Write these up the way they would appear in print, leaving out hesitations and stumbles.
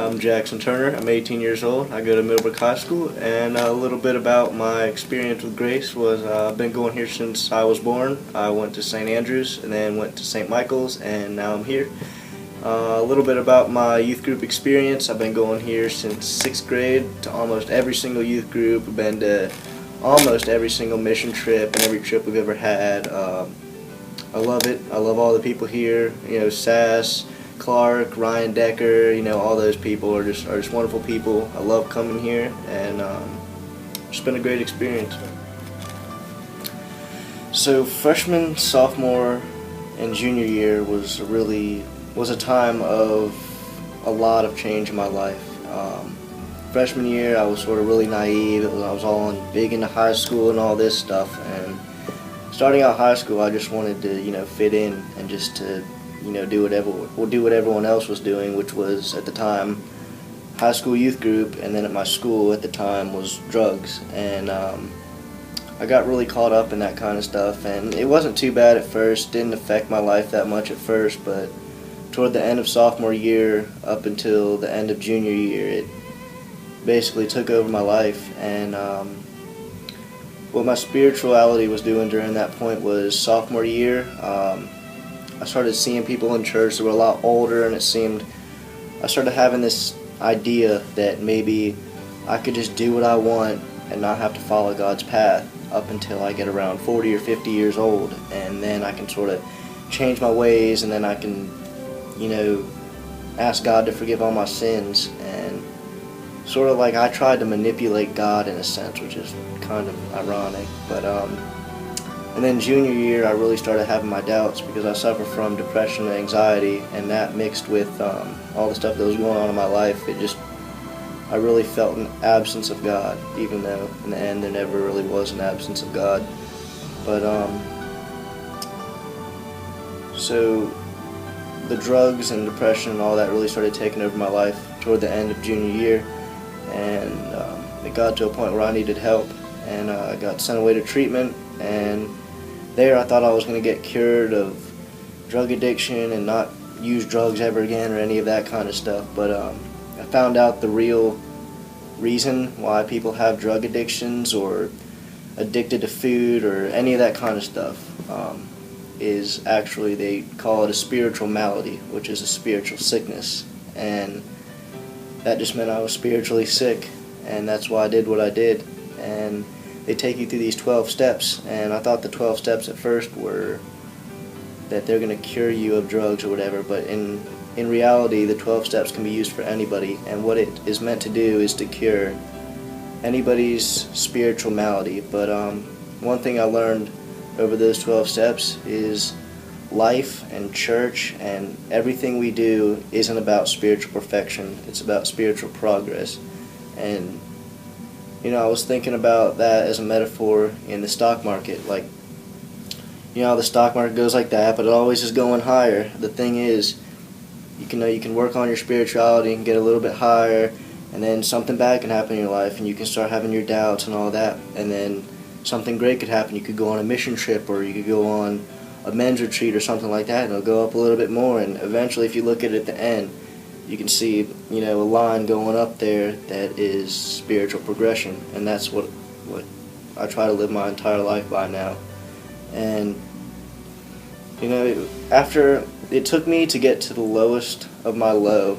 I'm Jackson Turner. I'm 18 years old. I go to Millbrook High School, and a little bit about my experience with Grace was I've been going here since I was born. I went to St. Andrews and then went to St. Michael's, and now I'm here. A little bit about my youth group experience. I've been going here since 6th grade to almost every single youth group. I've been to almost every single mission trip and every trip we've ever had. I love it. I love all the people here. You know, Sass, Clark, Ryan Decker, you know, all those people are just wonderful people. I love coming here, and it's been a great experience. So freshman, sophomore, and junior year was a time of a lot of change in my life. Freshman year, I was sort of really naive. I was all big into high school and all this stuff, and starting out high school, I just wanted to, you know, fit in and just to, you know, do what everyone else was doing, which was at the time high school youth group, and then at my school at the time was drugs. And I got really caught up in that kind of stuff, and it wasn't too bad at first. Didn't affect my life that much at first, but toward the end of sophomore year up until the end of junior year, it basically took over my life. And what my spirituality was doing during that point was sophomore year, I started seeing people in church that were a lot older, and I started having this idea that maybe I could just do what I want and not have to follow God's path up until I get around 40 or 50 years old, and then I can sort of change my ways, and then I can, you know, ask God to forgive all my sins. And sort of like I tried to manipulate God in a sense, which is kind of ironic. But and then junior year, I really started having my doubts because I suffer from depression and anxiety, and that mixed with all the stuff that was going on in my life, I really felt an absence of God, even though in the end there never really was an absence of God. But so the drugs and depression and all that really started taking over my life toward the end of junior year, and it got to a point where I needed help, and I got sent away to treatment. And there I thought I was going to get cured of drug addiction and not use drugs ever again or any of that kind of stuff. But I found out the real reason why people have drug addictions or addicted to food or any of that kind of stuff is actually, they call it a spiritual malady, which is a spiritual sickness. And that just meant I was spiritually sick, and that's why I did what I did. And they take you through these 12 steps, and I thought the 12 steps at first were that they're going to cure you of drugs or whatever, but in reality the 12 steps can be used for anybody, and what it is meant to do is to cure anybody's spiritual malady. But one thing I learned over those 12 steps is life and church and everything we do isn't about spiritual perfection, it's about spiritual progress. And you know, I was thinking about that as a metaphor in the stock market. Like, you know, the stock market goes like that, but it always is going higher. The thing is, you can work on your spirituality and get a little bit higher, and then something bad can happen in your life, and you can start having your doubts and all that, and then something great could happen. You could go on a mission trip, or you could go on a men's retreat or something like that, and it'll go up a little bit more, and eventually, if you look at it at the end, you can see, you know, a line going up there that is spiritual progression, and that's what I try to live my entire life by now. And you know, after it took me to get to the lowest of my low,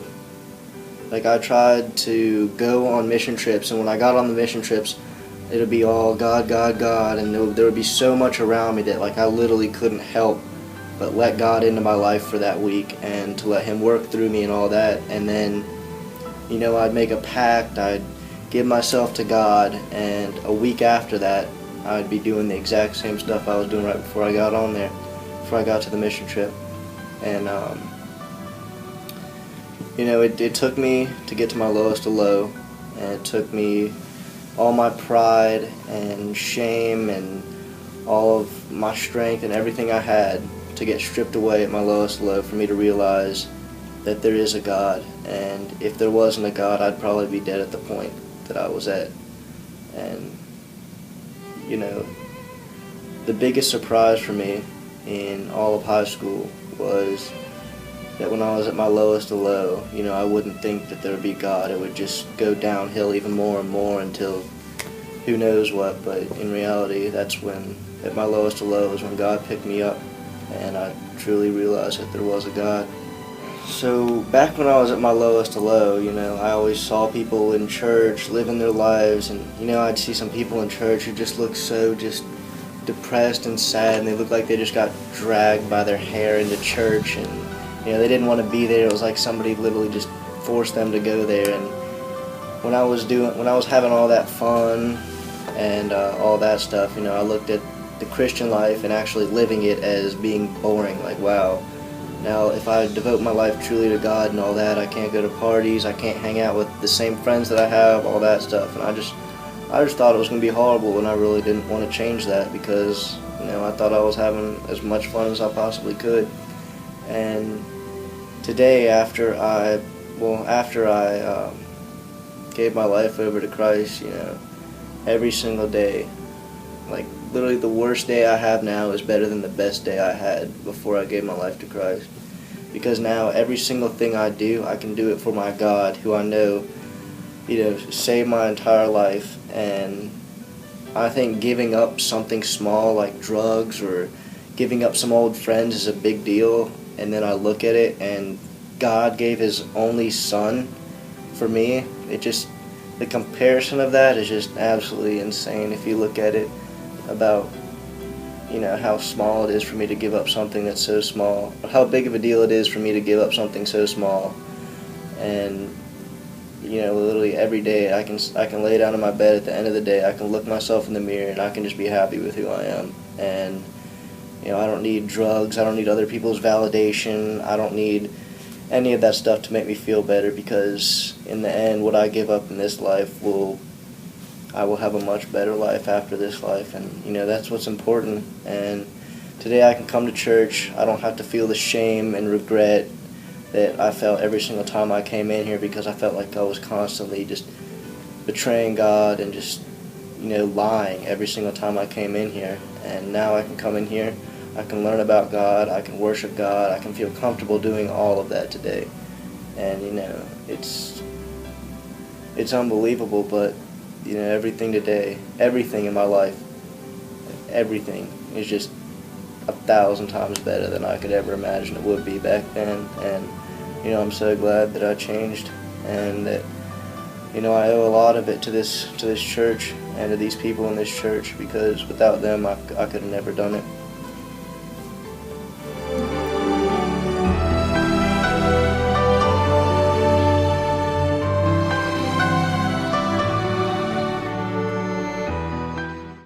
like I tried to go on mission trips, and when I got on the mission trips, it would be all God, God, God, and there would be so much around me that like I literally couldn't help but let God into my life for that week and to let Him work through me and all that. And then, you know, I'd make a pact, I'd give myself to God, and a week after that, I'd be doing the exact same stuff I was doing right before I got on there, before I got to the mission trip. And, you know, it took me to get to my lowest of low, and it took me all my pride and shame and all of my strength and everything I had to get stripped away at my lowest low for me to realize that there is a God, and if there wasn't a God, I'd probably be dead at the point that I was at. And you know, the biggest surprise for me in all of high school was that when I was at my lowest of low, I wouldn't think that there would be God. It would just go downhill even more and more until who knows what. But in reality, that's when, at my lowest of low, is when God picked me up, and I truly realized that there was a God. So back when I was at my lowest of low, I always saw people in church living their lives, and I'd see some people in church who just looked so just depressed and sad, and they looked like they just got dragged by their hair into church, and they didn't want to be there. It was like somebody literally just forced them to go there. And when I was having all that fun and all that stuff, I looked at the Christian life and actually living it as being boring. Like, wow. Now, if I devote my life truly to God and all that, I can't go to parties, I can't hang out with the same friends that I have, all that stuff. And I just thought it was going to be horrible, and I really didn't want to change that because, I thought I was having as much fun as I possibly could. And today, after I gave my life over to Christ, every single day, like literally the worst day I have now is better than the best day I had before I gave my life to Christ. Because now every single thing I do, I can do it for my God, who I know, saved my entire life. And I think giving up something small like drugs or giving up some old friends is a big deal. And then I look at it, and God gave His only Son for me. The comparison of that is just absolutely insane if you look at it about, how small it is for me to give up something that's so small, or how big of a deal it is for me to give up something so small. And, literally every day I can lay down in my bed at the end of the day, I can look myself in the mirror, and I can just be happy with who I am. And, I don't need drugs, I don't need other people's validation, I don't need any of that stuff to make me feel better, because in the end, what I give up in this life I will have a much better life after this life, and that's what's important. And today I can come to church. I don't have to feel the shame and regret that I felt every single time I came in here, because I felt like I was constantly just betraying God and just lying every single time I came in here. And now I can come in here, I can learn about God, I can worship God, I can feel comfortable doing all of that today. And it's unbelievable, but everything today, everything in my life, everything is just 1,000 times better than I could ever imagine it would be back then. And I'm so glad that I changed, and that I owe a lot of it to this church and to these people in this church, because without them I could have never done it.